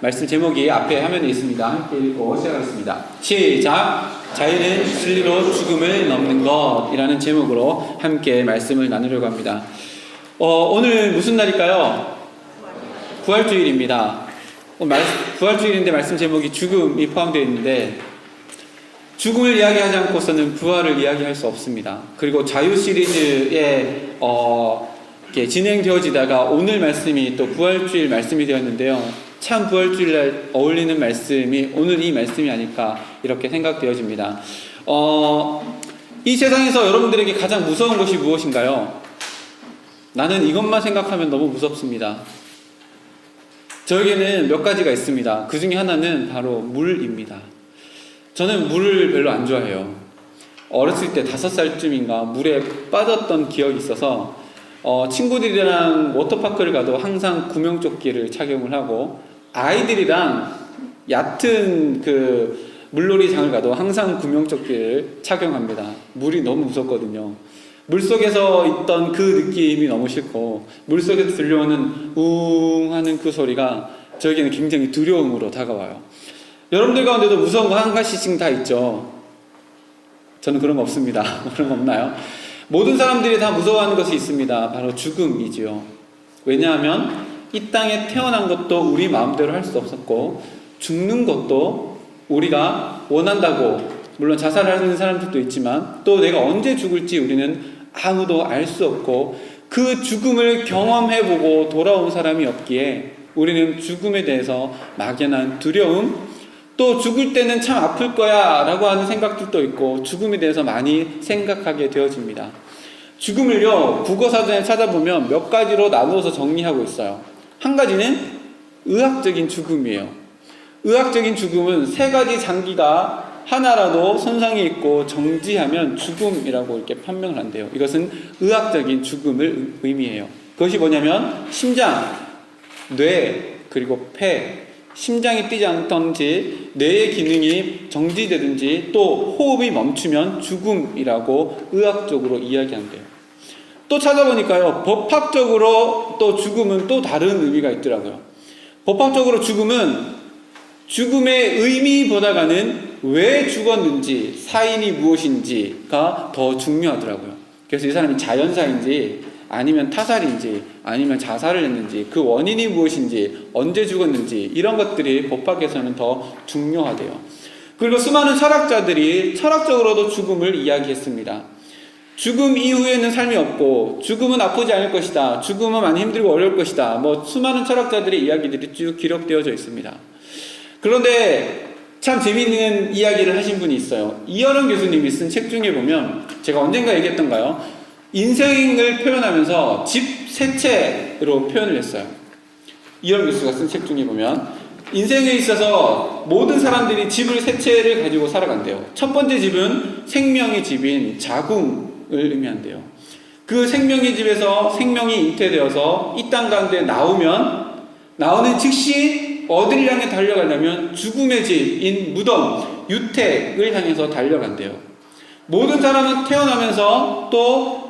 말씀 제목이 앞에 화면에 있습니다. 함께 읽고 시작하겠습니다. 시작! 자유는 진리로 죽음을 넘는 것이라는 제목으로 함께 말씀을 나누려고 합니다. 오늘 무슨 날일까요? 부활주일입니다. 부활주일인데 말씀 제목이 죽음이 포함되어 있는데, 죽음을 이야기하지 않고서는 부활을 이야기할 수 없습니다. 그리고 자유 시리즈에 이렇게 진행되어지다가 오늘 말씀이 또 부활주일 말씀이 되었는데요. 참 부활주일날 어울리는 말씀이 오늘 이 말씀이 아닐까 이렇게 생각되어집니다. 이 세상에서 여러분들에게 가장 무서운 것이 무엇인가요? 나는 이것만 생각하면 너무 무섭습니다. 저에게는 몇 가지가 있습니다. 그 중에 하나는 바로 물입니다. 저는 물을 별로 안 좋아해요. 어렸을 때 5살쯤인가 물에 빠졌던 기억이 있어서 친구들이랑 워터파크를 가도 항상 구명조끼를 착용을 하고, 아이들이랑 얕은 물놀이장을 가도 항상 구명조끼를 착용합니다. 물이 너무 무섭거든요. 물속에서 있던 그 느낌이 너무 싫고, 물속에서 들려오는 웅 하는 그 소리가 저에게는 굉장히 두려움으로 다가와요. 여러분들 가운데도 무서운 거 한 가지씩 다 있죠. 저는 그런 거 없습니다. 그런 거 없나요? 모든 사람들이 다 무서워하는 것이 있습니다. 바로 죽음이지요. 왜냐하면 이 땅에 태어난 것도 우리 마음대로 할 수 없었고, 죽는 것도 우리가 원한다고, 물론 자살하는 사람들도 있지만 또 내가 언제 죽을지 우리는 아무도 알 수 없고, 그 죽음을 경험해보고 돌아온 사람이 없기에 우리는 죽음에 대해서 막연한 두려움, 또 죽을 때는 참 아플 거야 라고 하는 생각들도 있고, 죽음에 대해서 많이 생각하게 되어집니다. 죽음을요, 국어사전에 찾아보면 몇 가지로 나누어서 정리하고 있어요. 한 가지는 의학적인 죽음이에요. 의학적인 죽음은 3가지 장기가 하나라도 손상이 있고 정지하면 죽음이라고 이렇게 판명을 한대요. 이것은 의학적인 죽음을 의미해요. 그것이 뭐냐면 심장, 뇌, 그리고 폐, 심장이 뛰지 않던지 뇌의 기능이 정지되든지 또 호흡이 멈추면 죽음이라고 의학적으로 이야기한대요. 또 찾아보니까요, 법학적으로 또 죽음은 또 다른 의미가 있더라고요. 법학적으로 죽음은 죽음의 의미보다는 왜 죽었는지, 사인이 무엇인지가 더 중요하더라고요. 그래서 이 사람이 자연사인지 아니면 타살인지 아니면 자살을 했는지, 그 원인이 무엇인지, 언제 죽었는지, 이런 것들이 법학에서는 더 중요하대요. 그리고 수많은 철학자들이 철학적으로도 죽음을 이야기했습니다. 죽음 이후에는 삶이 없고, 죽음은 아프지 않을 것이다, 죽음은 많이 힘들고 어려울 것이다, 수많은 철학자들의 이야기들이 쭉 기록되어져 있습니다. 그런데 참 재미있는 이야기를 하신 분이 있어요. 이현원 교수님이 쓴 책 중에 보면, 제가 언젠가 얘기했던가요? 인생을 표현하면서 집 세 채로 표현을 했어요. 이현원 교수가 쓴 책 중에 보면 인생에 있어서 모든 사람들이 집을 세 채를 가지고 살아간대요. 첫 번째 집은 생명의 집인 자궁을 의미한대요. 그 생명의 집에서 생명이 잉태되어서 이 땅 가운데 나오는 즉시 어디를 향해 달려가려면 죽음의 집인 무덤, 유택을 향해서 달려간대요. 모든 사람은 태어나면서 또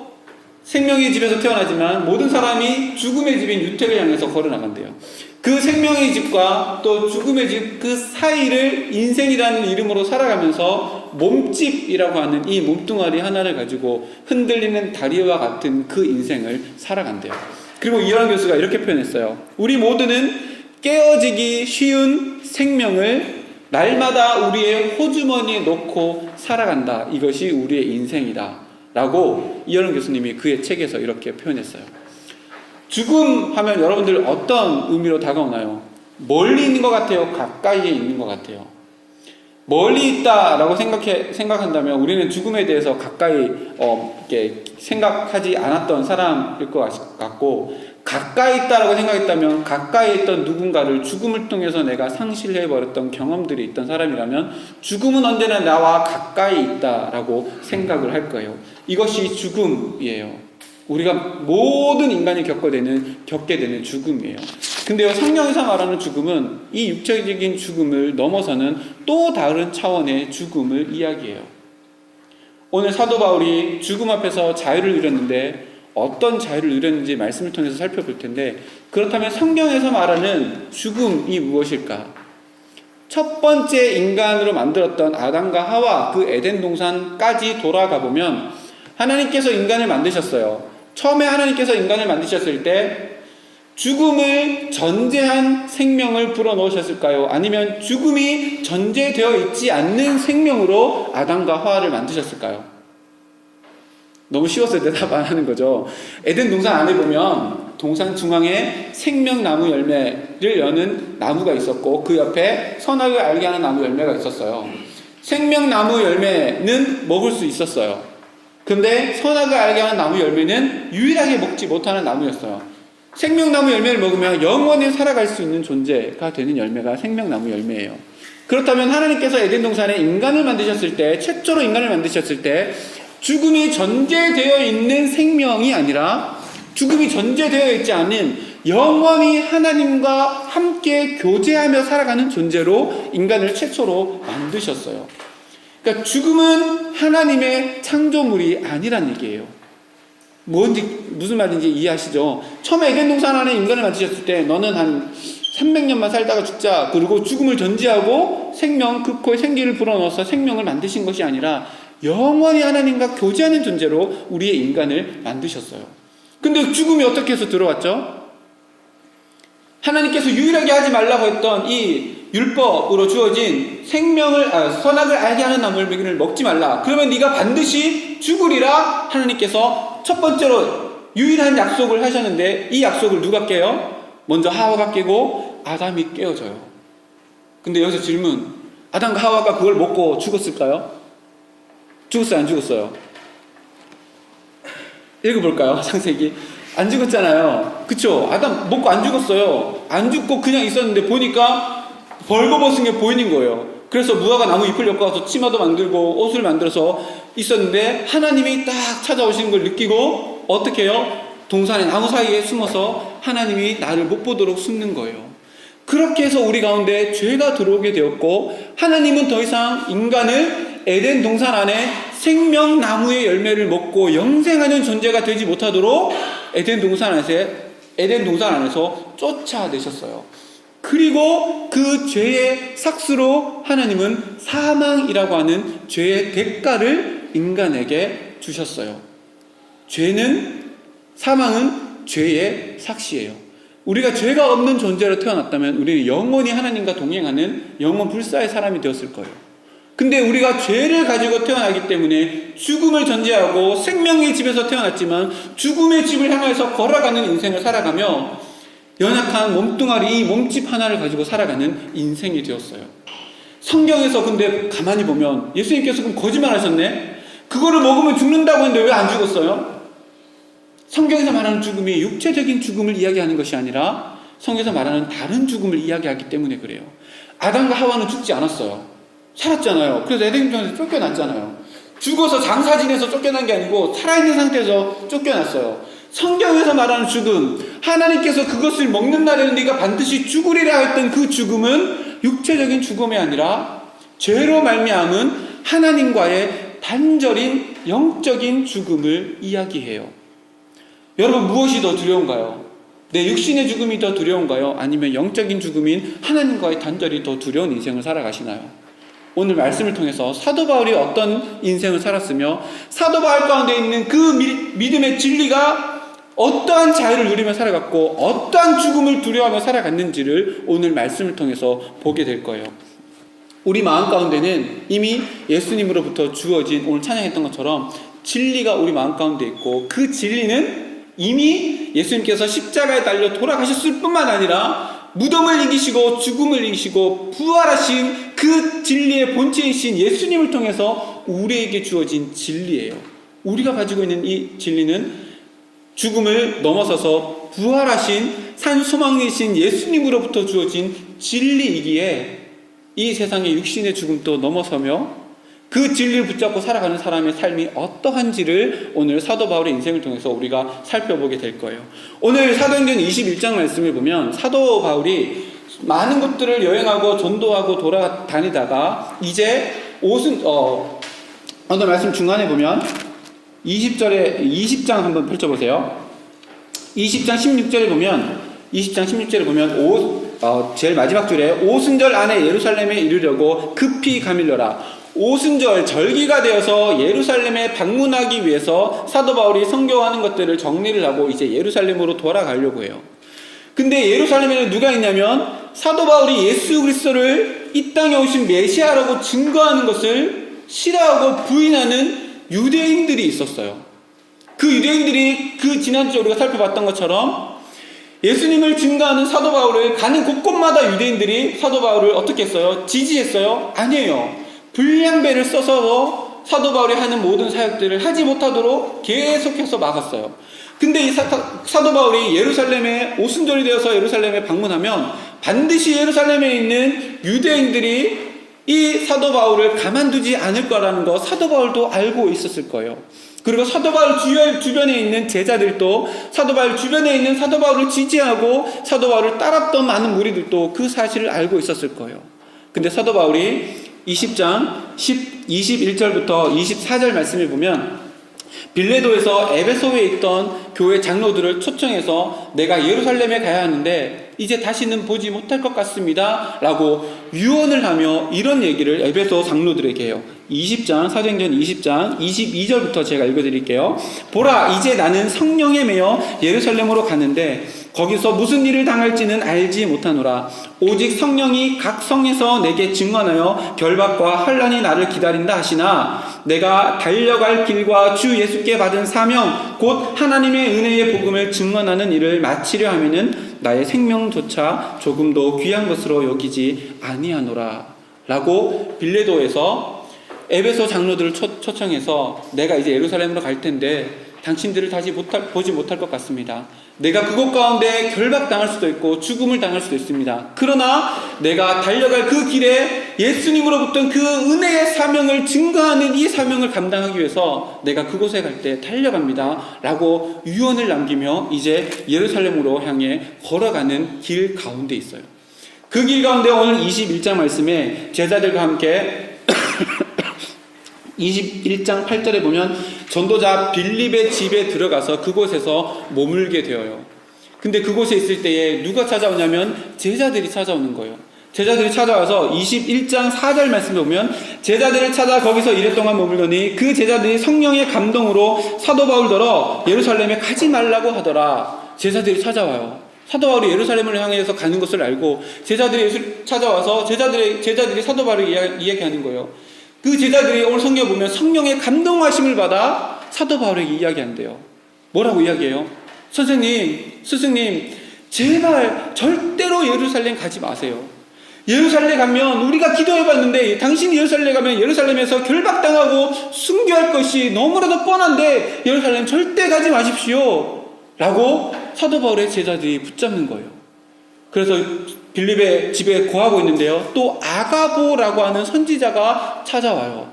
생명의 집에서 태어나지만 모든 사람이 죽음의 집인 유택을 향해서 걸어나간대요. 그 생명의 집과 또 죽음의 집 그 사이를 인생이라는 이름으로 살아가면서 몸집이라고 하는 이 몸뚱아리 하나를 가지고 흔들리는 다리와 같은 그 인생을 살아간대요. 그리고 이현원 교수가 이렇게 표현했어요. 우리 모두는 깨어지기 쉬운 생명을 날마다 우리의 호주머니에 넣고 살아간다. 이것이 우리의 인생이다 라고 이현원 교수님이 그의 책에서 이렇게 표현했어요. 죽음 하면 여러분들 어떤 의미로 다가오나요? 멀리 있는 것 같아요? 가까이에 있는 것 같아요? 멀리 있다라고 생각한다면 우리는 죽음에 대해서 가까이 이렇게 생각하지 않았던 사람일 것 같고, 가까이 있다라고 생각했다면 가까이 있던 누군가를 죽음을 통해서 내가 상실해버렸던 경험들이 있던 사람이라면 죽음은 언제나 나와 가까이 있다라고 생각을 할 거예요. 이것이 죽음이에요. 우리가 모든 인간이 겪게 되는 죽음이에요. 근데요, 성경에서 말하는 죽음은 이 육체적인 죽음을 넘어서는 또 다른 차원의 죽음을 이야기해요. 오늘 사도 바울이 죽음 앞에서 자유를 누렸는데 어떤 자유를 누렸는지 말씀을 통해서 살펴볼 텐데, 그렇다면 성경에서 말하는 죽음이 무엇일까? 첫 번째 인간으로 만들었던 아담과 하와, 그 에덴 동산까지 돌아가 보면 하나님께서 인간을 만드셨어요. 처음에 하나님께서 인간을 만드셨을 때 죽음을 전제한 생명을 불어넣으셨을까요? 아니면 죽음이 전제되어 있지 않는 생명으로 아담과 하와를 만드셨을까요? 너무 쉬워서 대답 안 하는 거죠. 에덴 동산 안에 보면 동산 중앙에 생명나무 열매를 여는 나무가 있었고, 그 옆에 선악을 알게 하는 나무 열매가 있었어요. 생명나무 열매는 먹을 수 있었어요. 근데 선악을 알게 하는 나무 열매는 유일하게 먹지 못하는 나무였어요. 생명나무 열매를 먹으면 영원히 살아갈 수 있는 존재가 되는 열매가 생명나무 열매예요. 그렇다면 하나님께서 에덴 동산에 인간을 만드셨을 때, 최초로 인간을 만드셨을 때 죽음이 전제되어 있는 생명이 아니라 죽음이 전제되어 있지 않은 영원히 하나님과 함께 교제하며 살아가는 존재로 인간을 최초로 만드셨어요. 그러니까 죽음은 하나님의 창조물이 아니란 얘기예요. 무슨 말인지 이해하시죠? 처음에 에덴 동산 안에 인간을 만드셨을 때 너는 한 300년만 살다가 죽자, 그리고 죽음을 전제하고 생명, 그 코에 생기를 불어넣어서 생명을 만드신 것이 아니라 영원히 하나님과 교제하는 존재로 우리의 인간을 만드셨어요. 근데 죽음이 어떻게 해서 들어왔죠? 하나님께서 유일하게 하지 말라고 했던 이 율법으로 주어진 선악을 알게 하는 나무를 먹지 말라, 그러면 네가 반드시 죽으리라 하나님께서 첫 번째로 유일한 약속을 하셨는데, 이 약속을 누가 깨요? 먼저 하와가 깨고 아담이 깨어져요. 근데 여기서 질문, 아담과 하와가 그걸 먹고 죽었을까요? 죽었어요, 안 죽었어요? 읽어볼까요? 창세기. 안 죽었잖아요. 그쵸? 아담 먹고 안 죽었어요. 안 죽고 그냥 있었는데 보니까 벌거벗은 게 보이는 거예요. 그래서 무화과 나무 잎을 엮어서 치마도 만들고 옷을 만들어서 있었는데 하나님이 딱 찾아오시는 걸 느끼고 어떻게 해요? 동산의 나무 사이에 숨어서 하나님이 나를 못 보도록 숨는 거예요. 그렇게 해서 우리 가운데 죄가 들어오게 되었고, 하나님은 더 이상 인간을 에덴 동산 안에 생명나무의 열매를 먹고 영생하는 존재가 되지 못하도록 에덴 동산 안에서 쫓아내셨어요. 그리고 그 죄의 삭스로 하나님은 사망이라고 하는 죄의 대가를 인간에게 주셨어요. 사망은 죄의 삭시예요. 우리가 죄가 없는 존재로 태어났다면 우리는 영원히 하나님과 동행하는 영원 불사의 사람이 되었을 거예요. 근데 우리가 죄를 가지고 태어나기 때문에 죽음을 전제하고 생명의 집에서 태어났지만 죽음의 집을 향해서 걸어가는 인생을 살아가며 연약한 몸뚱아리, 이 몸집 하나를 가지고 살아가는 인생이 되었어요. 성경에서 근데 가만히 보면 예수님께서 그럼 거짓말 하셨네? 그거를 먹으면 죽는다고 했는데 왜 안 죽었어요? 성경에서 말하는 죽음이 육체적인 죽음을 이야기하는 것이 아니라 성경에서 말하는 다른 죽음을 이야기하기 때문에 그래요. 아담과 하와는 죽지 않았어요. 살았잖아요. 그래서 에덴 동산에서 쫓겨났잖아요. 죽어서 장사 지내서 쫓겨난 게 아니고 살아있는 상태에서 쫓겨났어요. 성경에서 말하는 죽음, 하나님께서 그것을 먹는 날에는 네가 반드시 죽으리라 했던 그 죽음은 육체적인 죽음이 아니라 죄로 말미암은 하나님과의 단절인 영적인 죽음을 이야기해요. 여러분, 무엇이 더 두려운가요? 내 육신의 죽음이 더 두려운가요? 아니면 영적인 죽음인 하나님과의 단절이 더 두려운 인생을 살아가시나요? 오늘 말씀을 통해서 사도 바울이 어떤 인생을 살았으며 사도 바울 가운데 있는 그 믿음의 진리가 어떠한 자유를 누리며 살아갔고 어떠한 죽음을 두려워하며 살아갔는지를 오늘 말씀을 통해서 보게 될 거예요. 우리 마음 가운데는 이미 예수님으로부터 주어진, 오늘 찬양했던 것처럼 진리가 우리 마음 가운데 있고, 그 진리는 이미 예수님께서 십자가에 달려 돌아가셨을 뿐만 아니라 무덤을 이기시고 죽음을 이기시고 부활하신 그 진리의 본체이신 예수님을 통해서 우리에게 주어진 진리예요. 우리가 가지고 있는 이 진리는 죽음을 넘어서서 부활하신 산 소망이신 예수님으로부터 주어진 진리이기에 이 세상의 육신의 죽음도 넘어서며 그 진리를 붙잡고 살아가는 사람의 삶이 어떠한지를 오늘 사도 바울의 인생을 통해서 우리가 살펴보게 될 거예요. 오늘 사도행전 21장 말씀을 보면 사도 바울이 많은 곳들을 여행하고 전도하고 돌아다니다가 이제 오늘 말씀 중간에 보면 20장 한번 펼쳐보세요. 20장 16절에 보면 제일 마지막 줄에 오순절 안에 예루살렘에 이르려고 급히 가밀려라. 오순절 절기가 되어서 예루살렘에 방문하기 위해서 사도 바울이 선교하는 것들을 정리를 하고 이제 예루살렘으로 돌아가려고 해요. 근데 예루살렘에는 누가 있냐면 사도 바울이 예수 그리스도를 이 땅에 오신 메시아라고 증거하는 것을 싫어하고 부인하는 유대인들이 있었어요. 그 유대인들이 그 지난주에 우리가 살펴봤던 것처럼 예수님을 증거하는 사도 바울을 가는 곳곳마다 유대인들이 사도 바울을 어떻게 했어요? 지지했어요? 아니에요. 불량배를 써서 사도 바울이 하는 모든 사역들을 하지 못하도록 계속해서 막았어요. 근데 이 사도 바울이 예루살렘에 오순절이 되어서 예루살렘에 방문하면 반드시 예루살렘에 있는 유대인들이 이 사도 바울을 가만두지 않을 거라는 거 사도 바울도 알고 있었을 거예요. 그리고 사도 바울 주변에 있는 제자들도 사도 바울 주변에 있는 사도 바울을 지지하고 사도 바울을 따랐던 많은 무리들도 그 사실을 알고 있었을 거예요. 근데 사도 바울이 20장 21절부터 24절 말씀을 보면 빌레도에서 에베소에 있던 교회 장로들을 초청해서 내가 예루살렘에 가야 하는데 이제 다시는 보지 못할 것 같습니다 라고 유언을 하며 이런 얘기를 에베소 장로들에게 해요. 20장 사도행전 20장 22절부터 제가 읽어드릴게요. 보라, 이제 나는 성령에 매여 예루살렘으로 가는데 거기서 무슨 일을 당할지는 알지 못하노라. 오직 성령이 각 성에서 내게 증언하여 결박과 환난이 나를 기다린다 하시나 내가 달려갈 길과 주 예수께 받은 사명 곧 하나님의 은혜의 복음을 증언하는 일을 마치려 하면은 나의 생명조차 조금도 귀한 것으로 여기지 아니하노라 라고 빌레도에서 에베소 장로들을 초청해서 내가 이제 예루살렘으로 갈 텐데 당신들을 다시 보지 못할 것 같습니다. 내가 그곳 가운데 결박당할 수도 있고 죽음을 당할 수도 있습니다. 그러나 내가 달려갈 그 길에 예수님으로부터 그 은혜의 사명을 증거하는 이 사명을 감당하기 위해서 내가 그곳에 갈 때 달려갑니다 라고 유언을 남기며 이제 예루살렘으로 향해 걸어가는 길 가운데 있어요. 그 길 가운데 오늘 21장 말씀에 제자들과 함께 21장 8절에 보면 전도자 빌립의 집에 들어가서 그곳에서 머물게 되어요. 근데 그곳에 있을 때에 누가 찾아오냐면 제자들이 찾아오는 거예요. 제자들이 찾아와서 21장 4절 말씀에 보면 제자들을 찾아 거기서 이랫동안 머물더니 그 제자들이 성령의 감동으로 사도 바울더러 예루살렘에 가지 말라고 하더라. 제자들이 찾아와요. 사도 바울이 예루살렘을 향해서 가는 것을 알고 제자들이 찾아와서 제자들이 사도 바울을 이야기하는 거예요. 그 제자들이 오늘 성경에 보면 성령의 감동하심을 받아 사도 바울에게 이야기한대요. 뭐라고 이야기해요? 선생님, 스승님, 제발 절대로 예루살렘 가지 마세요. 예루살렘 가면 우리가 기도해봤는데 당신이 예루살렘 가면 예루살렘에서 결박당하고 순교할 것이 너무나도 뻔한데 예루살렘 절대 가지 마십시오 라고 사도 바울의 제자들이 붙잡는 거예요. 그래서 빌립의 집에 거하고 있는데요. 또 아가보라고 하는 선지자가 찾아와요.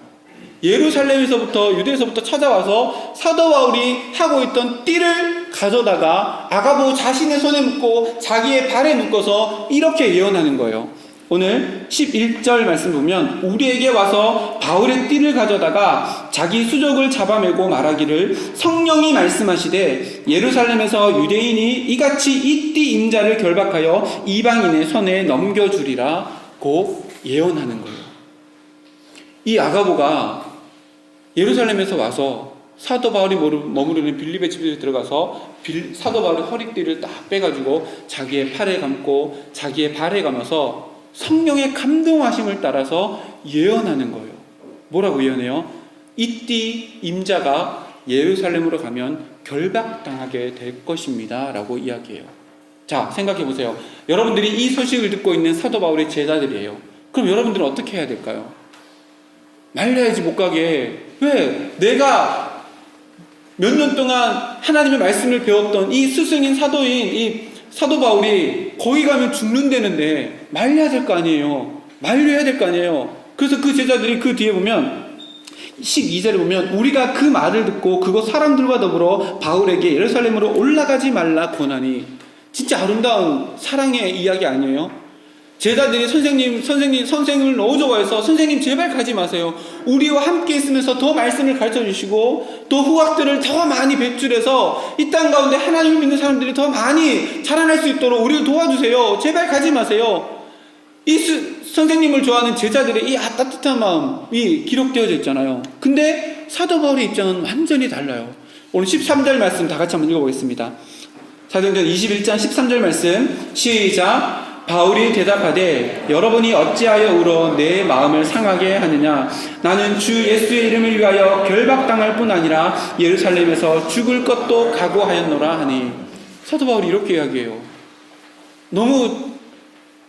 예루살렘에서부터 유대에서부터 찾아와서 사도 바울이 하고 있던 띠를 가져다가 아가보 자신의 손에 묶고 자기의 발에 묶어서 이렇게 예언하는 거예요. 오늘 11절 말씀 보면 우리에게 와서 바울의 띠를 가져다가 자기 수족을 잡아매고 말하기를 성령이 말씀하시되 예루살렘에서 유대인이 이같이 이 띠 임자를 결박하여 이방인의 손에 넘겨주리라 고 예언하는 거예요. 이 아가보가 예루살렘에서 와서 사도 바울이 머무르는 빌립의 집에 들어가서 사도 바울의 허리띠를 딱 빼가지고 자기의 팔에 감고 자기의 발에 감아서 성령의 감동하심을 따라서 예언하는 거예요. 뭐라고 예언해요? 이띠 임자가 예루살렘으로 가면 결박당하게 될 것입니다 라고 이야기해요. 자, 생각해 보세요. 여러분들이 이 소식을 듣고 있는 사도 바울의 제자들이에요. 그럼 여러분들은 어떻게 해야 될까요? 말려야지 못 가게. 왜? 내가 몇 년 동안 하나님의 말씀을 배웠던 이 스승인 사도인 이 사도 바울이 거기 가면 죽는다는데 말려야 될 거 아니에요. 말려야 될 거 아니에요. 그래서 그 제자들이 그 뒤에 보면 12절에 보면 우리가 그 말을 듣고 그곳 사람들과 더불어 바울에게 예루살렘으로 올라가지 말라 권하니 진짜 아름다운 사랑의 이야기 아니에요? 제자들이 선생님을 너무 좋아해서 선생님 제발 가지 마세요. 우리와 함께 있으면서 더 말씀을 가르쳐 주시고 또 후학들을 더 많이 배출해서 이 땅 가운데 하나님을 믿는 사람들이 더 많이 자라날 수 있도록 우리를 도와주세요. 제발 가지 마세요. 선생님을 좋아하는 제자들의 이 따뜻한 마음이 기록되어져 있잖아요. 근데 사도 바울의 입장은 완전히 달라요. 오늘 13절 말씀 다 같이 한번 읽어보겠습니다. 사도행전 21장 13절 말씀 시작. 바울이 대답하되 여러분이 어찌하여 울어 내 마음을 상하게 하느냐. 나는 주 예수의 이름을 위하여 결박당할 뿐 아니라 예루살렘에서 죽을 것도 각오하였노라 하니. 사도 바울이 이렇게 이야기해요. 너무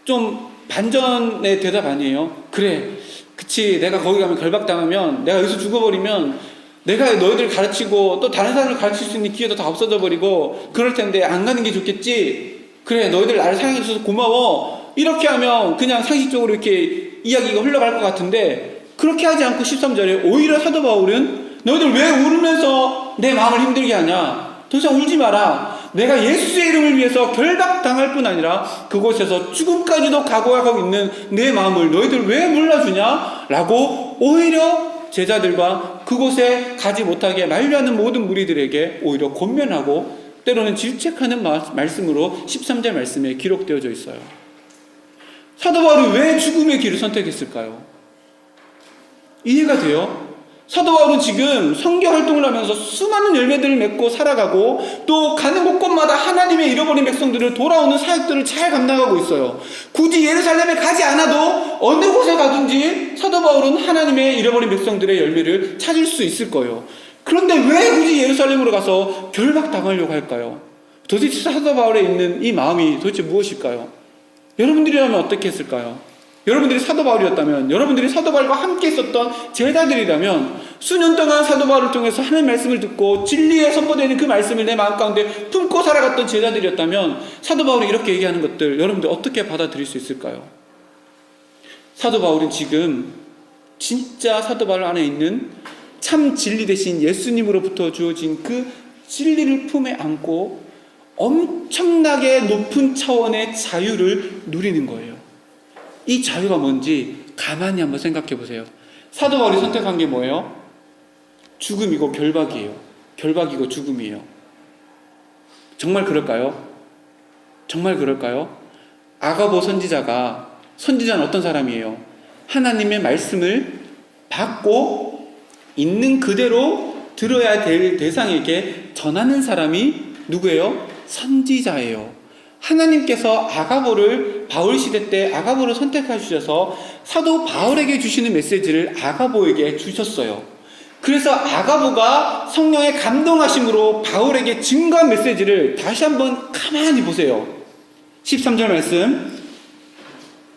좀 반전의 대답 아니에요? 그래, 그치, 내가 거기 가면 결박당하면 내가 여기서 죽어버리면 내가 너희들 가르치고 또 다른 사람을 가르칠 수 있는 기회도 다 없어져 버리고 그럴 텐데 안 가는 게 좋겠지. 그래, 너희들 나를 사랑해 줘서 고마워. 이렇게 하면 그냥 상식적으로 이렇게 이야기가 흘러갈 것 같은데 그렇게 하지 않고 13절에 오히려 사도 바울은 너희들 왜 울면서 내 마음을 힘들게 하냐. 더 이상 울지 마라. 내가 예수의 이름을 위해서 결박당할 뿐 아니라 그곳에서 죽음까지도 각오하고 있는 내 마음을 너희들 왜 몰라주냐? 라고 오히려 제자들과 그곳에 가지 못하게 만류하는 모든 무리들에게 오히려 권면하고 때로는 질책하는 말씀으로 13절 말씀에 기록되어져 있어요. 사도 바울이 왜 죽음의 길을 선택했을까요? 이해가 돼요? 사도 바울은 지금 선교 활동을 하면서 수많은 열매들을 맺고 살아가고 또 가는 곳곳마다 하나님의 잃어버린 백성들을 돌아오는 사역들을 잘 감당하고 있어요. 굳이 예루살렘에 가지 않아도 어느 곳에 가든지 사도 바울은 하나님의 잃어버린 백성들의 열매를 찾을 수 있을 거예요. 그런데 왜 굳이 예루살렘으로 가서 결박당하려고 할까요? 도대체 사도 바울에 있는 이 마음이 도대체 무엇일까요? 여러분들이라면 어떻게 했을까요? 여러분들이 사도 바울이었다면, 여러분들이 사도 바울과 함께 있었던 제자들이라면 수년 동안 사도 바울을 통해서 하나님의 말씀을 듣고 진리에 선포되는 그 말씀을 내 마음 가운데 품고 살아갔던 제자들이었다면 사도 바울이 이렇게 얘기하는 것들 여러분들 어떻게 받아들일 수 있을까요? 사도 바울은 지금 진짜 사도 바울 안에 있는 참 진리 대신 예수님으로부터 주어진 그 진리를 품에 안고 엄청나게 높은 차원의 자유를 누리는 거예요. 이 자유가 뭔지 가만히 한번 생각해 보세요. 사도 바울이 선택한 게 뭐예요? 죽음이고 결박이에요. 결박이고 죽음이에요. 정말 그럴까요? 정말 그럴까요? 아가보 선지자는 어떤 사람이에요? 하나님의 말씀을 받고 있는 그대로 들어야 될 대상에게 전하는 사람이 누구예요? 선지자예요. 하나님께서 아가보를 바울 시대 때 아가보를 선택하셔서 사도 바울에게 주시는 메시지를 아가보에게 주셨어요. 그래서 아가보가 성령의 감동하심으로 바울에게 증거한 메시지를 다시 한번 가만히 보세요. 13절 말씀,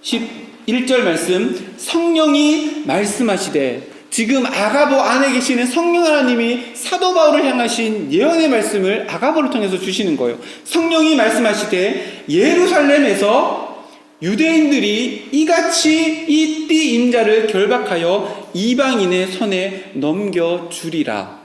11절 말씀, 성령이 말씀하시되, 지금 아가보 안에 계시는 성령 하나님이 사도 바울을 향하신 예언의 말씀을 아가보를 통해서 주시는 거예요. 성령이 말씀하시되 예루살렘에서 유대인들이 이같이 이 띠 임자를 결박하여 이방인의 손에 넘겨주리라.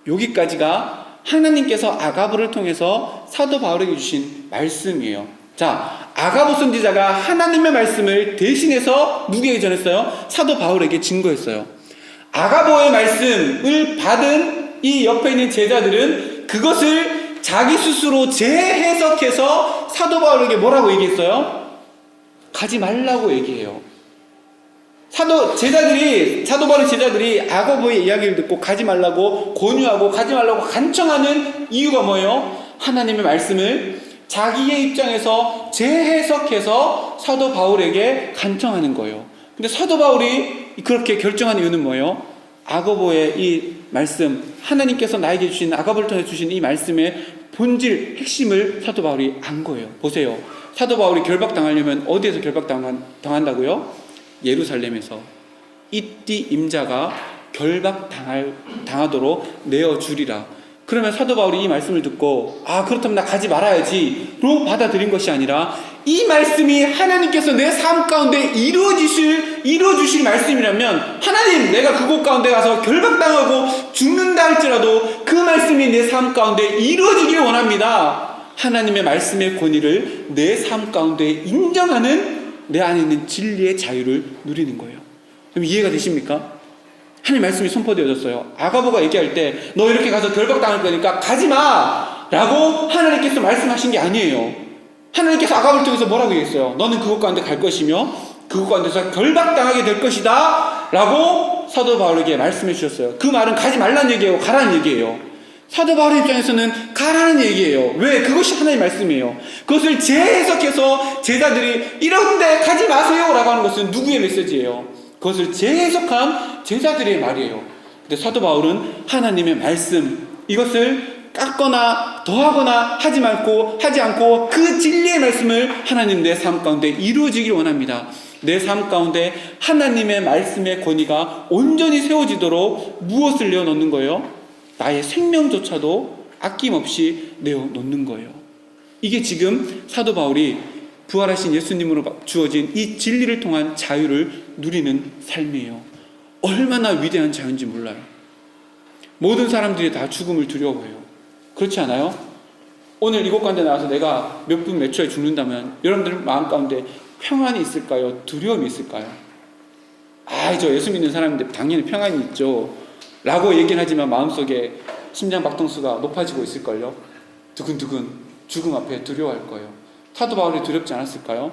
여기까지가 하나님께서 아가보를 통해서 사도 바울에게 주신 말씀이에요. 자, 아가보 선지자가 하나님의 말씀을 대신해서 누구에게 전했어요? 사도 바울에게 증거했어요. 아가보의 말씀을 받은 이 옆에 있는 제자들은 그것을 자기 스스로 재해석해서 사도 바울에게 뭐라고 얘기했어요? 가지 말라고 얘기해요. 사도 바울의 제자들이 아가보의 이야기를 듣고 가지 말라고 권유하고 가지 말라고 간청하는 이유가 뭐예요? 하나님의 말씀을 자기의 입장에서 재해석해서 사도 바울에게 간청하는 거예요. 근데 사도 바울이 그렇게 결정한 이유는 뭐예요? 아가보의 이 말씀, 하나님께서 나에게 주신, 아가보를 통해 주신 이 말씀의 본질, 핵심을 사도 바울이 안 거예요. 보세요. 사도 바울이 결박당하려면 어디에서 결박당한다고요? 예루살렘에서. 이띠 임자가 결박당하도록 내어주리라. 그러면 사도 바울이 이 말씀을 듣고 그렇다면 나 가지 말아야지로 받아들인 것이 아니라 이 말씀이 하나님께서 내 삶 가운데 이루어주실 말씀이라면 하나님, 내가 그곳 가운데 가서 결박당하고 죽는다 할지라도 그 말씀이 내 삶 가운데 이루어지길 원합니다. 하나님의 말씀의 권위를 내 삶 가운데 인정하는 내 안에 있는 진리의 자유를 누리는 거예요. 그럼 이해가 되십니까? 하나님 말씀이 선포되어졌어요. 아가보가 얘기할 때 너 이렇게 가서 결박당할 거니까 가지마 라고 하나님께서 말씀하신 게 아니에요. 하나님께서 아가보를 통해서 뭐라고 얘기했어요? 너는 그곳 가운데 갈 것이며 그곳 가운데서 결박당하게 될 것이다 라고 사도 바울에게 말씀해 주셨어요. 그 말은 가지 말라는 얘기예요, 가라는 얘기예요? 사도 바울의 입장에서는 가라는 얘기예요. 왜? 그것이 하나님의 말씀이에요. 그것을 재해석해서 제자들이 이런데 가지 마세요 라고 하는 것은 누구의 메시지예요? 그것을 재해석한 제자들의 말이에요. 근데 사도 바울은 하나님의 말씀, 이것을 깎거나 더하거나 하지 않고 그 진리의 말씀을 하나님 내 삶 가운데 이루어지길 원합니다. 내 삶 가운데 하나님의 말씀의 권위가 온전히 세워지도록 무엇을 내어놓는 거예요? 나의 생명조차도 아낌없이 내어놓는 거예요. 이게 지금 사도 바울이 부활하신 예수님으로 주어진 이 진리를 통한 자유를 누리는 삶이에요. 얼마나 위대한 자유인지 몰라요. 모든 사람들이 다 죽음을 두려워해요. 그렇지 않아요? 오늘 이곳 가운데 나와서 내가 몇 분 몇 초에 죽는다면 여러분들 마음 가운데 평안이 있을까요? 두려움이 있을까요? 저 예수 믿는 사람인데 당연히 평안이 있죠 라고 얘기는 하지만 마음속에 심장 박동수가 높아지고 있을걸요? 두근두근 죽음 앞에 두려워할 거예요. 사도 바울이 두렵지 않았을까요?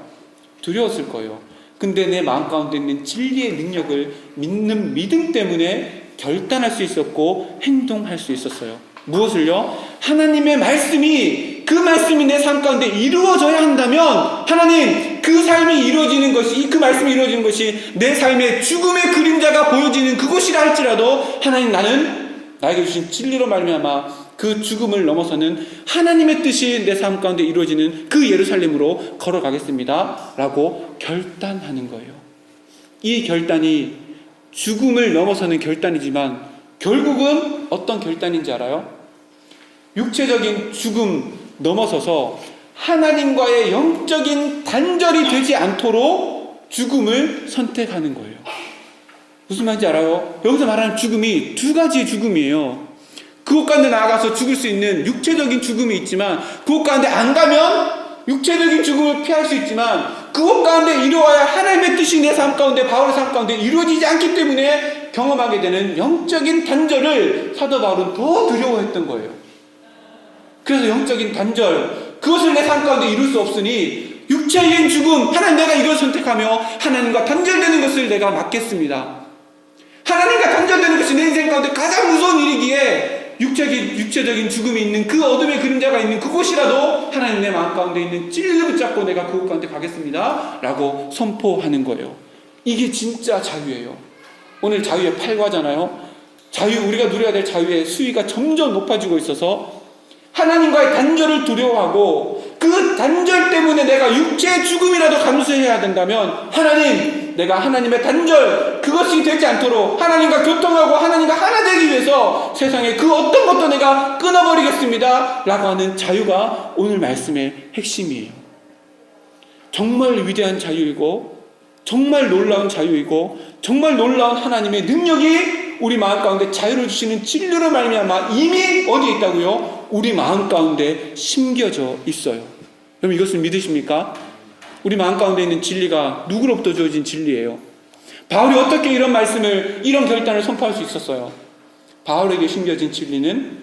두려웠을 거예요. 근데 내 마음 가운데 있는 진리의 능력을 믿는 믿음 때문에 결단할 수 있었고 행동할 수 있었어요. 무엇을요? 하나님의 말씀이, 그 말씀이 내 삶 가운데 이루어져야 한다면 하나님, 그 삶이 이루어지는 것이, 그 말씀이 이루어지는 것이 내 삶의 죽음의 그림자가 보여지는 그곳이라 할지라도 하나님, 나는 나에게 주신 진리로 말미암아 그 죽음을 넘어서는 하나님의 뜻이 내 삶 가운데 이루어지는 그 예루살렘으로 걸어가겠습니다 라고 결단하는 거예요. 이 결단이 죽음을 넘어서는 결단이지만 결국은 어떤 결단인지 알아요? 육체적인 죽음 넘어서서 하나님과의 영적인 단절이 되지 않도록 죽음을 선택하는 거예요. 무슨 말인지 알아요? 여기서 말하는 죽음이 두 가지의 죽음이에요. 그곳 가운데 나아가서 죽을 수 있는 육체적인 죽음이 있지만, 그곳 가운데 안 가면 육체적인 죽음을 피할 수 있지만, 그곳 가운데 이루어야 하나님의 뜻이 내 삶 가운데, 바울의 삶 가운데 이루어지지 않기 때문에 경험하게 되는 영적인 단절을 사도 바울은 더 두려워했던 거예요. 그래서 영적인 단절, 그것을 내 삶 가운데 이룰 수 없으니 육체적인 죽음, 하나님, 내가 이걸 선택하며 하나님과 단절되는 것을 내가 맡겠습니다. 하나님과 단절되는 것이 내 인생 가운데 가장 무서운 일이기에 육체적인 죽음이 있는 그 어둠의 그림자가 있는 그곳이라도 하나님, 내 마음 가운데 있는 진리를 붙잡고 내가 그곳 가운데 가겠습니다 라고 선포하는 거예요. 이게 진짜 자유예요. 오늘 자유의 8과잖아요. 우리가 누려야 될 자유의 수위가 점점 높아지고 있어서 하나님과의 단절을 두려워하고 그 단절 때문에 내가 육체의 죽음이라도 감수해야 된다면, 하나님, 내가 하나님의 단절, 그것이 되지 않도록 하나님과 교통하고 하나님과 하나 되기 위해서 세상의 그 어떤 것도 내가 끊어버리겠습니다 라고 하는 자유가 오늘 말씀의 핵심이에요. 정말 위대한 자유이고 정말 놀라운 자유이고 정말 놀라운 하나님의 능력이 우리 마음 가운데 자유를 주시는 진리로 말미암아 이미 어디에 있다고요? 우리 마음 가운데 심겨져 있어요. 여러분, 이것을 믿으십니까? 우리 마음 가운데 있는 진리가 누구로부터 주어진 진리예요? 바울이 어떻게 이런 말씀을, 이런 결단을 선포할 수 있었어요? 바울에게 심겨진 진리는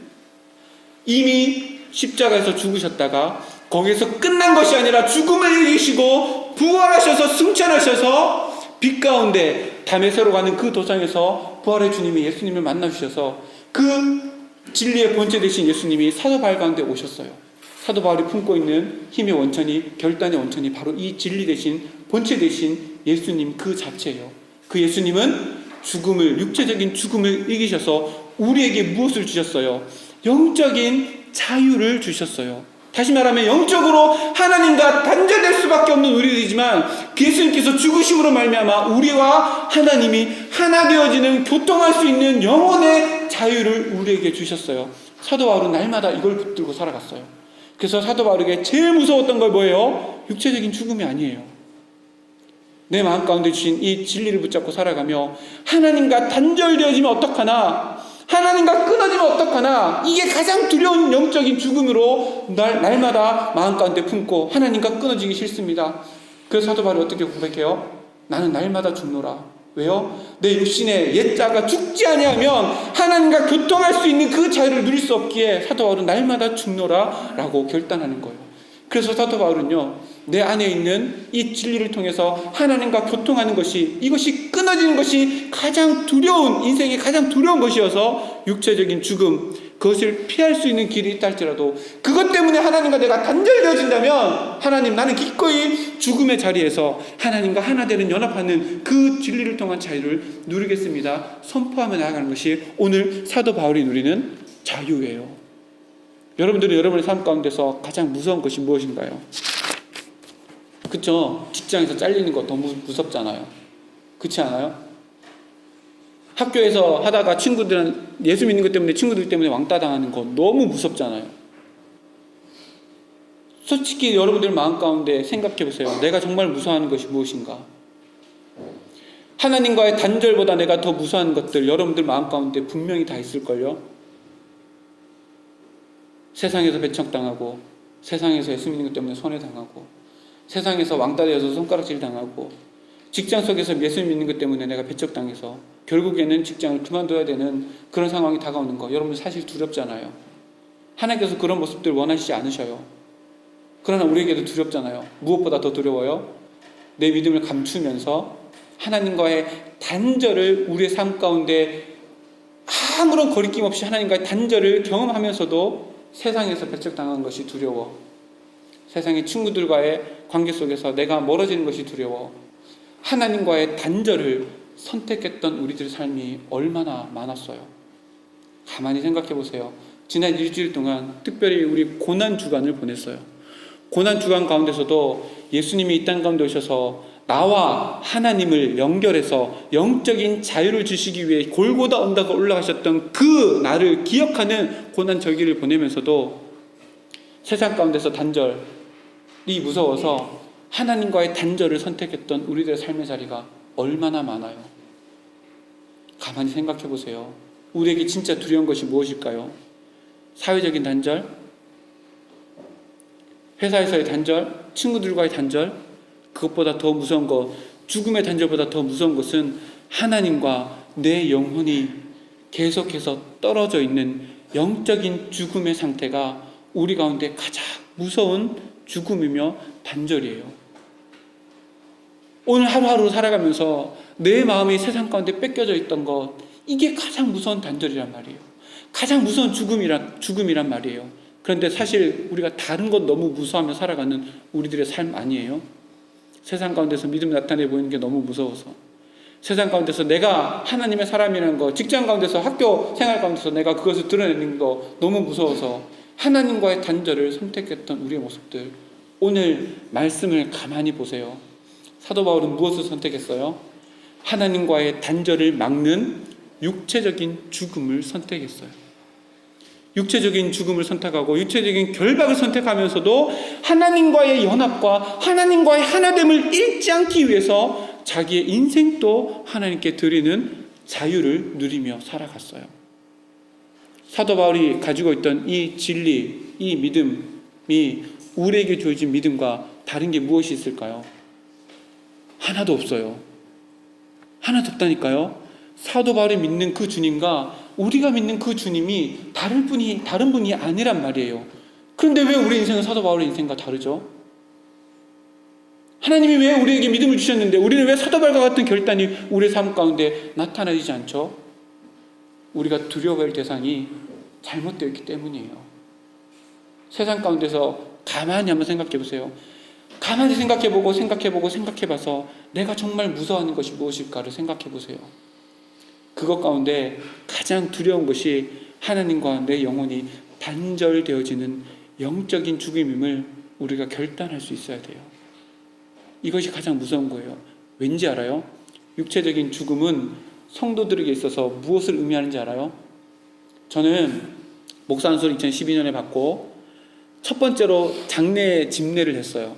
이미 십자가에서 죽으셨다가 거기에서 끝난 것이 아니라 죽음을 이기시고 부활하셔서 승천하셔서 빛 가운데 다메섹으로 가는 그 도상에서 부활의 주님이 예수님을 만나주셔서 그 진리의 본체 되신 예수님이 사도 바울 가운데 오셨어요. 사도 바울이 품고 있는 힘의 원천이, 결단의 원천이 바로 이 진리 되신, 본체 되신 예수님 그 자체예요. 그 예수님은 육체적인 죽음을 이기셔서 우리에게 무엇을 주셨어요? 영적인 자유를 주셨어요. 다시 말하면 영적으로 하나님과 단절될 수밖에 없는 우리들이지만 예수님께서 죽으심으로 말미암아 우리와 하나님이 하나 되어지는, 교통할 수 있는 영혼의 자유를 우리에게 주셨어요. 사도 바울은 날마다 이걸 붙들고 살아갔어요. 그래서 사도 바울에게 제일 무서웠던 걸 뭐예요? 육체적인 죽음이 아니에요. 내 마음 가운데 주신 이 진리를 붙잡고 살아가며 하나님과 단절되어지면 어떡하나, 하나님과 끊어지면 어떡하나, 이게 가장 두려운 영적인 죽음으로 날마다 마음 가운데 품고 하나님과 끊어지기 싫습니다, 그래서 사도 바울이 어떻게 고백해요? 나는 날마다 죽노라. 왜요? 내 육신의 옛자가 죽지 아니하면 하나님과 교통할 수 있는 그 자유를 누릴 수 없기에 사도 바울은 날마다 죽노라 라고 결단하는 거예요. 그래서 사도 바울은요, 내 안에 있는 이 진리를 통해서 하나님과 교통하는 것이, 이것이 끊어지는 것이 가장 두려운, 인생의 가장 두려운 것이어서 육체적인 죽음, 그것을 피할 수 있는 길이 있다 할지라도 그것 때문에 하나님과 내가 단절되어진다면, 하나님, 나는 기꺼이 죽음의 자리에서 하나님과 하나 되는, 연합하는 그 진리를 통한 자유를 누리겠습니다, 선포하며 나아가는 것이 오늘 사도 바울이 누리는 자유예요. 여러분들이 여러분의 삶 가운데서 가장 무서운 것이 무엇인가요? 그쵸? 직장에서 잘리는 거 너무 무섭잖아요. 그렇지 않아요? 학교에서 하다가 친구들은 예수 믿는 것 때문에, 친구들 때문에 왕따 당하는 거 너무 무섭잖아요. 솔직히 여러분들 마음 가운데 생각해 보세요. 내가 정말 무서워하는 것이 무엇인가? 하나님과의 단절보다 내가 더 무서워하는 것들 여러분들 마음 가운데 분명히 다 있을걸요? 세상에서 배척당하고, 세상에서 예수 믿는 것 때문에 손해당하고, 세상에서 왕따 되어서 손가락질 당하고, 직장 속에서 예수 믿는 것 때문에 내가 배척당해서 결국에는 직장을 그만둬야 되는 그런 상황이 다가오는 거, 여러분 사실 두렵잖아요. 하나님께서 그런 모습들 원하시지 않으셔요. 그러나 우리에게도 두렵잖아요. 무엇보다 더 두려워요? 내 믿음을 감추면서 하나님과의 단절을 우리의 삶 가운데 아무런 거리낌 없이 하나님과의 단절을 경험하면서도 세상에서 배척당한 것이 두려워. 세상의 친구들과의 관계 속에서 내가 멀어지는 것이 두려워. 하나님과의 단절을 선택했던 우리들의 삶이 얼마나 많았어요. 가만히 생각해 보세요. 지난 일주일 동안 특별히 우리 고난주간을 보냈어요. 고난주간 가운데서도 예수님이 이 땅 가운데 오셔서 나와 하나님을 연결해서 영적인 자유를 주시기 위해 골고다 언덕을 올라가셨던 그 날을 기억하는 고난절기를 보내면서도 세상 가운데서 단절이 무서워서 하나님과의 단절을 선택했던 우리들의 삶의 자리가 얼마나 많아요. 가만히 생각해 보세요. 우리에게 진짜 두려운 것이 무엇일까요? 사회적인 단절, 회사에서의 단절, 친구들과의 단절, 그것보다 더 무서운 것, 죽음의 단절보다 더 무서운 것은 하나님과 내 영혼이 계속해서 떨어져 있는 영적인 죽음의 상태가 우리 가운데 가장 무서운 죽음이며 단절이에요. 오늘 하루하루 살아가면서 내 마음이 세상 가운데 뺏겨져 있던 것, 이게 가장 무서운 단절이란 말이에요. 가장 무서운 죽음이란 말이에요. 그런데 사실 우리가 다른 것 너무 무서워하며 살아가는 우리들의 삶 아니에요? 세상 가운데서 믿음 나타내 보이는 게 너무 무서워서, 세상 가운데서 내가 하나님의 사람이라는 거, 직장 가운데서, 학교 생활 가운데서 내가 그것을 드러내는 거 너무 무서워서 하나님과의 단절을 선택했던 우리의 모습들, 오늘 말씀을 가만히 보세요. 사도 바울은 무엇을 선택했어요? 하나님과의 단절을 막는 육체적인 죽음을 선택했어요. 육체적인 죽음을 선택하고 육체적인 결박을 선택하면서도 하나님과의 연합과 하나님과의 하나됨을 잃지 않기 위해서 자기의 인생도 하나님께 드리는 자유를 누리며 살아갔어요. 사도 바울이 가지고 있던 이 진리, 이 믿음이 우리에게 주어진 믿음과 다른 게 무엇이 있을까요? 하나도 없어요. 하나도 없다니까요. 사도 바울이 믿는 그 주님과 우리가 믿는 그 주님이 다른 분이 아니란 말이에요. 그런데 왜 우리 인생은 사도 바울의 인생과 다르죠? 하나님이 왜 우리에게 믿음을 주셨는데 우리는 왜 사도 바울과 같은 결단이 우리의 삶 가운데 나타나지 않죠? 우리가 두려워할 대상이 잘못되어 있기 때문이에요. 세상 가운데서 가만히 한번 생각해 보세요. 가만히 생각해봐서 내가 정말 무서워하는 것이 무엇일까를 생각해 보세요. 그것 가운데 가장 두려운 것이 하나님과 내 영혼이 단절되어지는 영적인 죽음임을 우리가 결단할 수 있어야 돼요. 이것이 가장 무서운 거예요. 왠지 알아요? 육체적인 죽음은 성도들에게 있어서 무엇을 의미하는지 알아요? 저는 목사 안수를 2012년에 받고 첫 번째로 장례 집례를 했어요.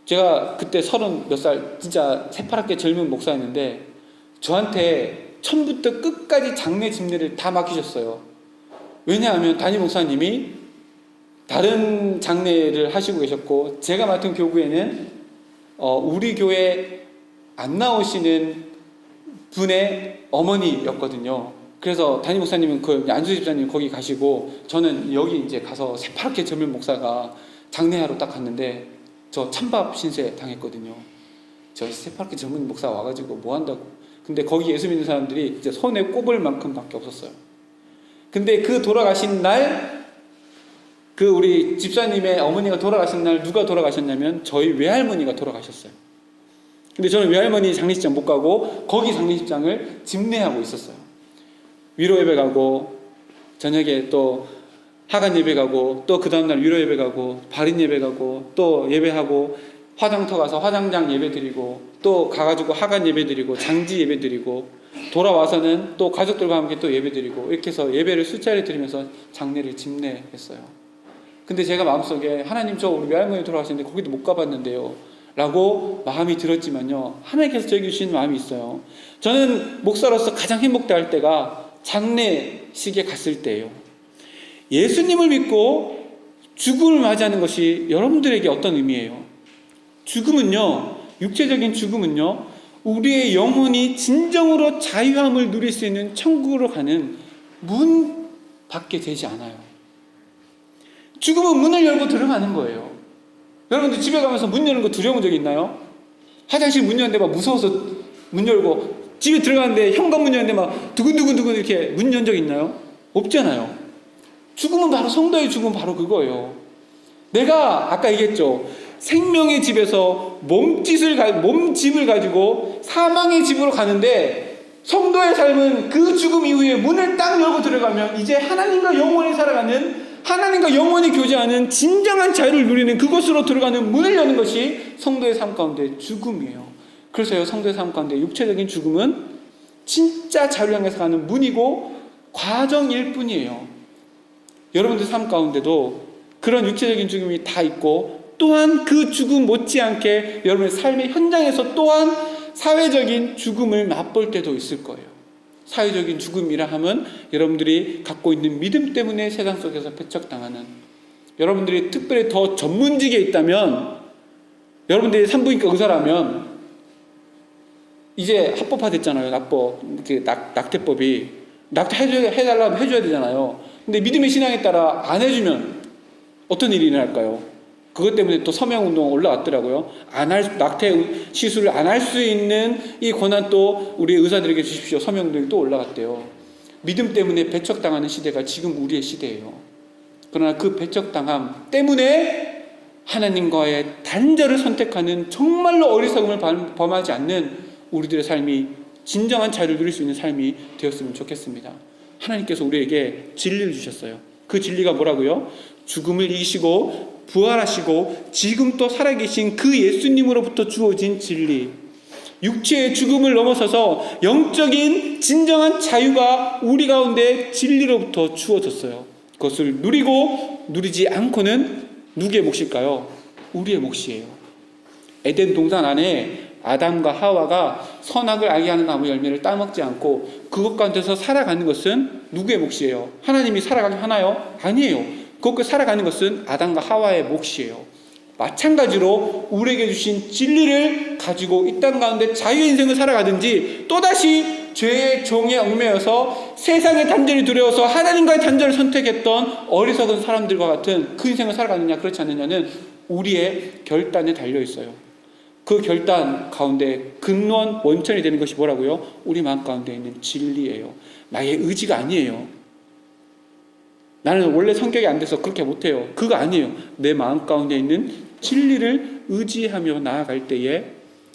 제가 그때 30 몇 살, 진짜 새파랗게 젊은 목사였는데 저한테 처음부터 끝까지 장례 집례를 다 맡기셨어요. 왜냐하면 담임 목사님이 다른 장례를 하시고 계셨고 제가 맡은 교구에는 우리 교회 안 나오시는 분의 어머니였거든요. 그래서 담임 목사님은 그 안수 집사님 거기 가시고 저는 여기 이제 가서 새파랗게 젊은 목사가 장례하러 딱 갔는데 저 찬밥 신세 당했거든요. 저 새파랗게 젊은 목사 와가지고 뭐 한다고. 근데 거기 예수 믿는 사람들이 이제 손에 꼽을 만큼밖에 없었어요. 근데 그 돌아가신 날, 그 우리 집사님의 어머니가 돌아가신 날 누가 돌아가셨냐면 저희 외할머니가 돌아가셨어요. 근데 저는 외할머니 장례식장 못 가고 거기 장례식장을 집례하고 있었어요. 위로 예배 가고 저녁에 또 하간 예배 가고 또 그 다음날 위로 예배 가고 발인 예배 가고 또 예배하고 화장터 가서 화장장 예배 드리고 또 가가지고 하간 예배 드리고 장지 예배 드리고 돌아와서는 또 가족들과 함께 또 예배 드리고 이렇게 해서 예배를 수차례 드리면서 장례를 집례했어요. 근데 제가 마음속에 하나님 저 우리 외할머니 돌아가셨는데 거기도 못 가봤는데요 라고 마음이 들었지만요, 하나님께서 저에게 주신 마음이 있어요. 저는 목사로서 가장 행복할 때가 장례식에 갔을 때예요. 예수님을 믿고 죽음을 맞이하는 것이 여러분들에게 어떤 의미예요? 죽음은요, 육체적인 죽음은요, 우리의 영혼이 진정으로 자유함을 누릴 수 있는 천국으로 가는 문 밖에 되지 않아요. 죽음은 문을 열고 들어가는 거예요. 여러분들 집에 가면서 문 여는 거 두려운 적 있나요? 화장실 문 여는데 막 무서워서 문 열고, 집에 들어가는데 현관문 여는데 막 두근두근 이렇게 문 연 적 있나요? 없잖아요. 죽음은 바로 성도의 죽음은 바로 그거예요. 내가 아까 얘기했죠. 생명의 집에서 몸집을 가지고 사망의 집으로 가는데, 성도의 삶은 그 죽음 이후에 문을 딱 열고 들어가면 이제 하나님과 영원히 살아가는, 하나님과 영원히 교제하는 진정한 자유를 누리는 그곳으로 들어가는 문을 여는 것이 성도의 삶 가운데 죽음이에요. 그래서요, 성도의 삶 가운데 육체적인 죽음은 진짜 자유를 향해서 가는 문이고 과정일 뿐이에요. 여러분들 삶 가운데도 그런 육체적인 죽음이 다 있고, 또한 그 죽음 못지않게 여러분의 삶의 현장에서 또한 사회적인 죽음을 맛볼 때도 있을 거예요. 사회적인 죽음이라 하면 여러분들이 갖고 있는 믿음 때문에 세상 속에서 배척당하는, 여러분들이 특별히 더 전문직에 있다면, 여러분들이 산부인과 의사라면 이제 합법화됐잖아요. 낙태법이. 낙태해달라면 해줘야 되잖아요. 근데 믿음의 신앙에 따라 안 해주면 어떤 일이 일어날까요? 그것 때문에 또 서명운동 올라왔더라고요. 낙태 시술을 안 할 수 있는 이 권한 또 우리 의사들에게 주십시오. 서명운동이 또 올라갔대요. 믿음 때문에 배척당하는 시대가 지금 우리의 시대예요. 그러나 그 배척당함 때문에 하나님과의 단절을 선택하는 정말로 어리석음을 범하지 않는 우리들의 삶이 진정한 자유를 누릴 수 있는 삶이 되었으면 좋겠습니다. 하나님께서 우리에게 진리를 주셨어요. 그 진리가 뭐라고요? 죽음을 이기시고 부활하시고 지금 또 살아계신 그 예수님으로부터 주어진 진리, 육체의 죽음을 넘어서서 영적인 진정한 자유가 우리 가운데 진리로부터 주어졌어요. 그것을 누리고 누리지 않고는 누구의 몫일까요? 우리의 몫이에요. 에덴 동산 안에 아담과 하와가 선악을 알게 하는 나무 열매를 따먹지 않고 그것 가운데서 살아가는 것은 누구의 몫이에요? 하나님이 살아가게 하나요? 아니에요. 그것과 살아가는 것은 아담과 하와의 몫이에요. 마찬가지로 우리에게 주신 진리를 가지고 이 땅 가운데 자유의 인생을 살아가든지, 또다시 죄의 종에 얽매여서 세상의 단절이 두려워서 하나님과의 단절을 선택했던 어리석은 사람들과 같은 그 인생을 살아가느냐 그렇지 않느냐는 우리의 결단에 달려있어요. 그 결단 가운데 근원 원천이 되는 것이 뭐라고요? 우리 마음 가운데 있는 진리예요. 나의 의지가 아니에요. 나는 원래 성격이 안 돼서 그렇게 못해요. 그거 아니에요. 내 마음 가운데 있는 진리를 의지하며 나아갈 때에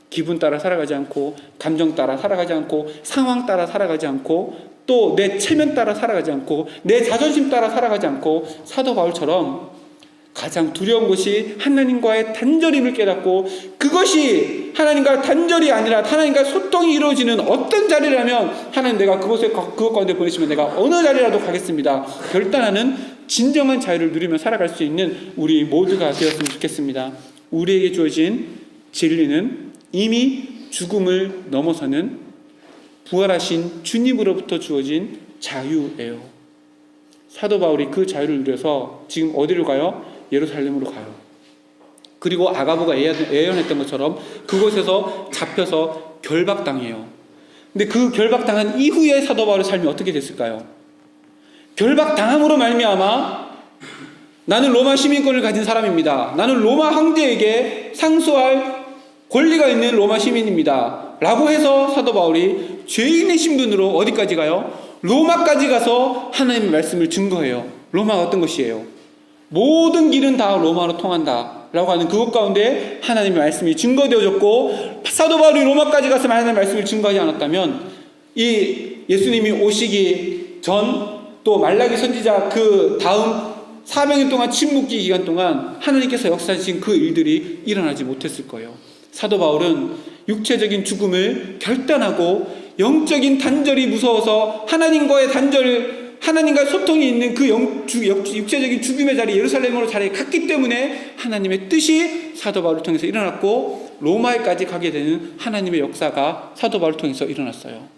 기분 따라 살아가지 않고, 감정 따라 살아가지 않고, 상황 따라 살아가지 않고, 또 내 체면 따라 살아가지 않고, 내 자존심 따라 살아가지 않고, 사도 바울처럼 가장 두려운 것이 하나님과의 단절임을 깨닫고, 그것이 하나님과 단절이 아니라 하나님과 소통이 이루어지는 어떤 자리라면 하나님 내가 그것 가운데 보내시면 내가 어느 자리라도 가겠습니다. 결단하는 진정한 자유를 누리며 살아갈 수 있는 우리 모두가 되었으면 좋겠습니다. 우리에게 주어진 진리는 이미 죽음을 넘어서는 부활하신 주님으로부터 주어진 자유예요. 사도 바울이 그 자유를 누려서 지금 어디로 가요? 예루살렘으로 가요. 그리고 아가보가 예언했던 것처럼 그곳에서 잡혀서 결박당해요. 근데 그 결박당한 이후에 사도 바울의 삶이 어떻게 됐을까요? 결박당함으로 말미암아 나는 로마 시민권을 가진 사람입니다. 나는 로마 황제에게 상소할 권리가 있는 로마 시민입니다. 라고 해서 사도 바울이 죄인의 신분으로 어디까지 가요? 로마까지 가서 하나님의 말씀을 증거해요. 로마가 어떤 것이에요? 모든 길은 다 로마로 통한다 라고 하는 그것 가운데 하나님의 말씀이 증거되어졌고, 사도 바울이 로마까지 가서 하나님의 말씀을 증거하지 않았다면 이 예수님이 오시기 전 또 말라기 선지자 그 다음 400년 동안 침묵기 기간 동안 하나님께서 역사하신 그 일들이 일어나지 못했을 거예요. 사도 바울은 육체적인 죽음을 결단하고 영적인 단절이 무서워서 하나님과의 단절, 하나님과 소통이 있는 그 육체적인 죽음의 자리, 예루살렘으로 자리에 갔기 때문에 하나님의 뜻이 사도 바울을 통해서 일어났고 로마에까지 가게 되는 하나님의 역사가 사도 바울을 통해서 일어났어요.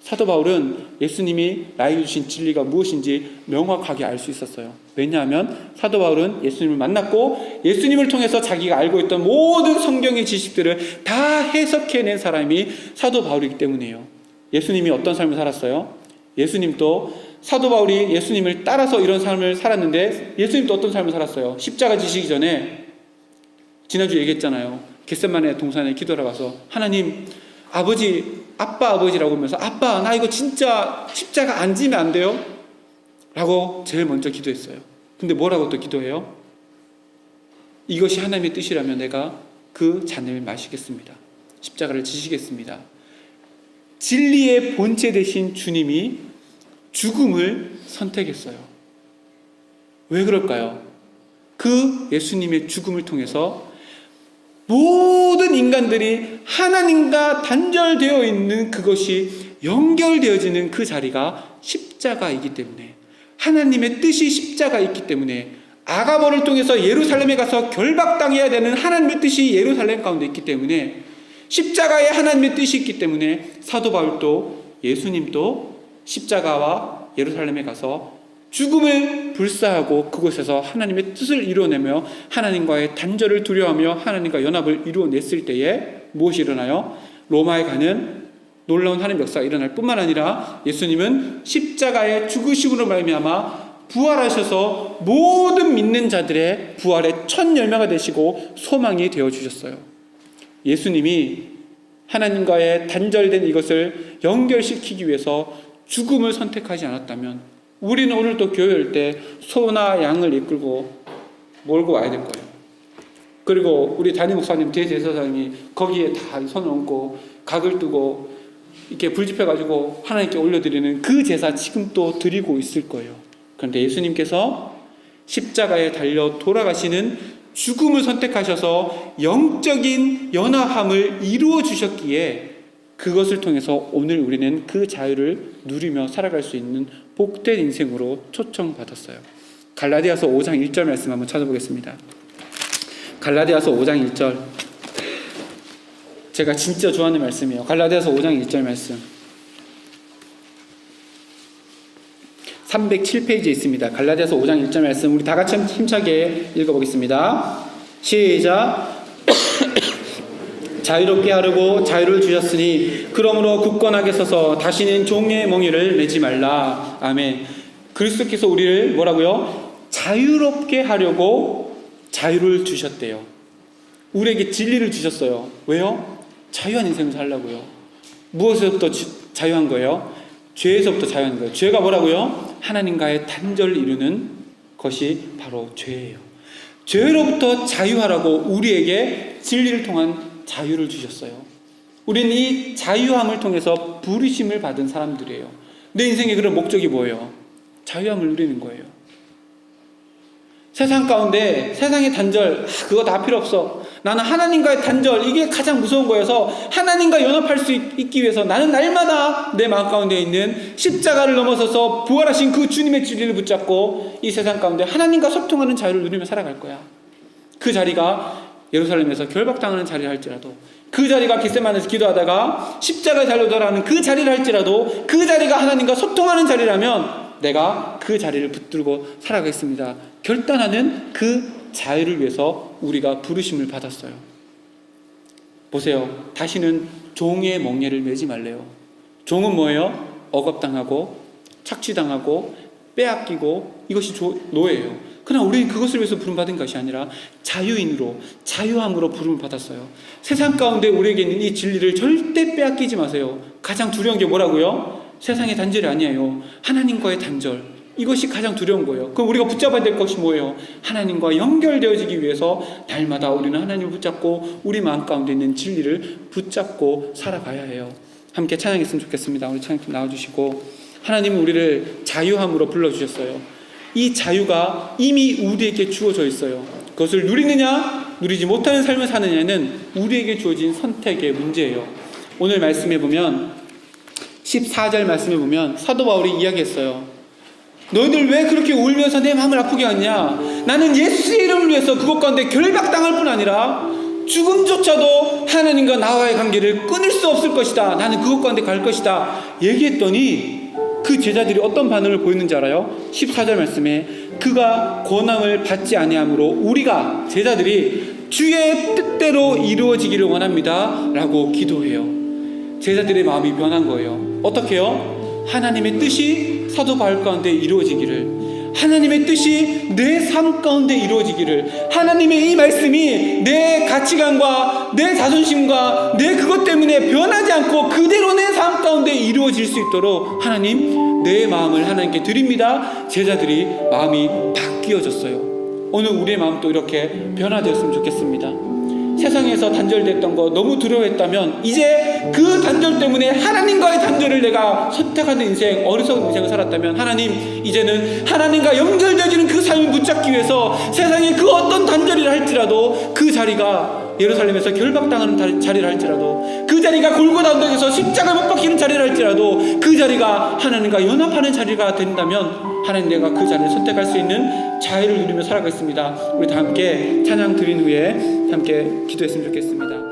사도 바울은 예수님이 나에게 주신 진리가 무엇인지 명확하게 알 수 있었어요. 왜냐하면 사도 바울은 예수님을 만났고 예수님을 통해서 자기가 알고 있던 모든 성경의 지식들을 다 해석해낸 사람이 사도 바울이기 때문이에요. 예수님이 어떤 삶을 살았어요? 예수님도 사도 바울이 예수님을 따라서 이런 삶을 살았는데 예수님도 어떤 삶을 살았어요? 십자가 지시기 전에 지난주에 얘기했잖아요. 겟세마네 동산에 기도하러 가서 하나님 아빠 아버지라고 하면서 아빠 나 이거 진짜 십자가 안 지면 안 돼요? 라고 제일 먼저 기도했어요. 근데 뭐라고 또 기도해요? 이것이 하나님의 뜻이라면 내가 그 잔을 마시겠습니다. 십자가를 지시겠습니다. 진리의 본체 되신 주님이 죽음을 선택했어요. 왜 그럴까요? 그 예수님의 죽음을 통해서 모든 인간들이 하나님과 단절되어 있는 그것이 연결되어지는 그 자리가 십자가이기 때문에, 하나님의 뜻이 십자가에 있기 때문에, 아가버를 통해서 예루살렘에 가서 결박당해야 되는 하나님의 뜻이 예루살렘 가운데 있기 때문에, 십자가에 하나님의 뜻이 있기 때문에 사도 바울도 예수님도 십자가와 예루살렘에 가서 죽음을 불사하고 그곳에서 하나님의 뜻을 이루어내며 하나님과의 단절을 두려워하며 하나님과 연합을 이루어냈을 때에 무엇이 일어나요? 로마에 가는 놀라운 하나님의 역사가 일어날 뿐만 아니라 예수님은 십자가의 죽으심으로 말미암아 부활하셔서 모든 믿는 자들의 부활의 첫 열매가 되시고 소망이 되어주셨어요. 예수님이 하나님과의 단절된 이것을 연결시키기 위해서 죽음을 선택하지 않았다면 우리는 오늘도 교회 올 때 소나 양을 이끌고 몰고 와야 될 거예요. 그리고 우리 담임 목사님, 대제사장이 거기에 다 손을 얹고 각을 뜨고 이렇게 불 지펴가지고 하나님께 올려드리는 그 제사 지금 또 드리고 있을 거예요. 그런데 예수님께서 십자가에 달려 돌아가시는 죽음을 선택하셔서 영적인 연합함을 이루어 주셨기에 그것을 통해서 오늘 우리는 그 자유를 누리며 살아갈 수 있는 복된 인생으로 초청받았어요. 갈라디아서 5장 1절 말씀 한번 찾아보겠습니다. 갈라디아서 5장 1절, 제가 진짜 좋아하는 말씀이에요. 갈라디아서 5장 1절 말씀 307페이지에 있습니다. 갈라디아서 5장 1절 말씀 우리 다 같이 힘차게 읽어보겠습니다. 시작. 자유롭게 하려고 자유를 주셨으니 그러므로 굳건하게 서서 다시는 종의 멍에를 매지 말라. 아멘. 그리스도께서 우리를 뭐라고요? 자유롭게 하려고 자유를 주셨대요. 우리에게 진리를 주셨어요. 왜요? 자유한 인생을 살려고요. 무엇에서부터 자유한 거예요? 죄에서부터 자유한 거예요. 죄가 뭐라고요? 하나님과의 단절을 이루는 것이 바로 죄예요. 죄로부터 자유하라고 우리에게 진리를 통한 자유를 주셨어요. 우리는 이 자유함을 통해서 부르심을 받은 사람들이에요. 내 인생의 그런 목적이 뭐예요? 자유함을 누리는 거예요. 세상 가운데 세상의 단절, 그거 다 필요 없어. 나는 하나님과의 단절, 이게 가장 무서운 거여서 하나님과 연합할 수 있기 위해서 나는 날마다 내 마음 가운데 있는 십자가를 넘어서서 부활하신 그 주님의 진리를 붙잡고 이 세상 가운데 하나님과 소통하는 자유를 누리며 살아갈 거야. 그 자리가 예루살렘에서 결박당하는 자리를 할지라도, 그 자리가 겟세마네에서 기도하다가 십자가에 달려 돌아가는 그 자리를 할지라도, 그 자리가 하나님과 소통하는 자리라면 내가 그 자리를 붙들고 살아가겠습니다. 결단하는 그 자유를 위해서 우리가 부르심을 받았어요. 보세요. 다시는 종의 멍에를 매지 말래요. 종은 뭐예요? 억압당하고 착취당하고 빼앗기고 이것이 노예예요. 그러나 우리는 그것을 위해서 부름받은 것이 아니라 자유인으로, 자유함으로 부름을 받았어요. 세상 가운데 우리에게 있는 이 진리를 절대 빼앗기지 마세요. 가장 두려운 게 뭐라고요? 세상의 단절이 아니에요. 하나님과의 단절. 이것이 가장 두려운 거예요. 그럼 우리가 붙잡아야 될 것이 뭐예요? 하나님과 연결되어지기 위해서 날마다 우리는 하나님을 붙잡고 우리 마음 가운데 있는 진리를 붙잡고 살아가야 해요. 함께 찬양했으면 좋겠습니다. 우리 찬양팀 나와주시고, 하나님은 우리를 자유함으로 불러주셨어요. 이 자유가 이미 우리에게 주어져 있어요. 그것을 누리느냐 누리지 못하는 삶을 사느냐는 우리에게 주어진 선택의 문제예요. 오늘 말씀해 보면 14절 말씀해 보면 사도 바울이 이야기했어요. 너희들 왜 그렇게 울면서 내 마음을 아프게 하냐? 나는 예수의 이름을 위해서 그것 가운데 결박당할 뿐 아니라 죽음조차도 하나님과 나와의 관계를 끊을 수 없을 것이다. 나는 그것 가운데 갈 것이다. 얘기했더니 그 제자들이 어떤 반응을 보였는지 알아요? 14절 말씀에 그가 권함을 받지 아니하므로 우리가 제자들이 주의 뜻대로 이루어지기를 원합니다 라고 기도해요. 제자들의 마음이 변한 거예요. 어떻게 해요? 하나님의 뜻이 사도 바울 가운데 이루어지기를, 하나님의 뜻이 내 삶 가운데 이루어지기를, 하나님의 이 말씀이 내 가치관과 내 자존심과 내 그것 때문에 변하지 않고 그대로 내 삶 가운데 이루어질 수 있도록 하나님, 내 마음을 하나님께 드립니다. 제자들이 마음이 바뀌어졌어요. 오늘 우리의 마음도 이렇게 변화되었으면 좋겠습니다. 세상에서 단절됐던 거 너무 두려워했다면 이제 그 단절 때문에 하나님과의 단절을 내가 선택하는 인생, 어리석은 인생을 살았다면 하나님, 이제는 하나님과 연결되어지는 그 삶을 붙잡기 위해서 세상에 그 어떤 단절이라 할지라도 그 자리가 예루살렘에서 결박당하는 자리를 할지라도, 그 자리가 골고다 언덕에서 십자가 못 박히는 자리를 할지라도, 그 자리가 하나님과 연합하는 자리가 된다면 하나님, 내가 그 자리를 선택할 수 있는 자유를 누리며 살아가겠습니다. 우리 다 함께 찬양 드린 후에 함께 기도했으면 좋겠습니다.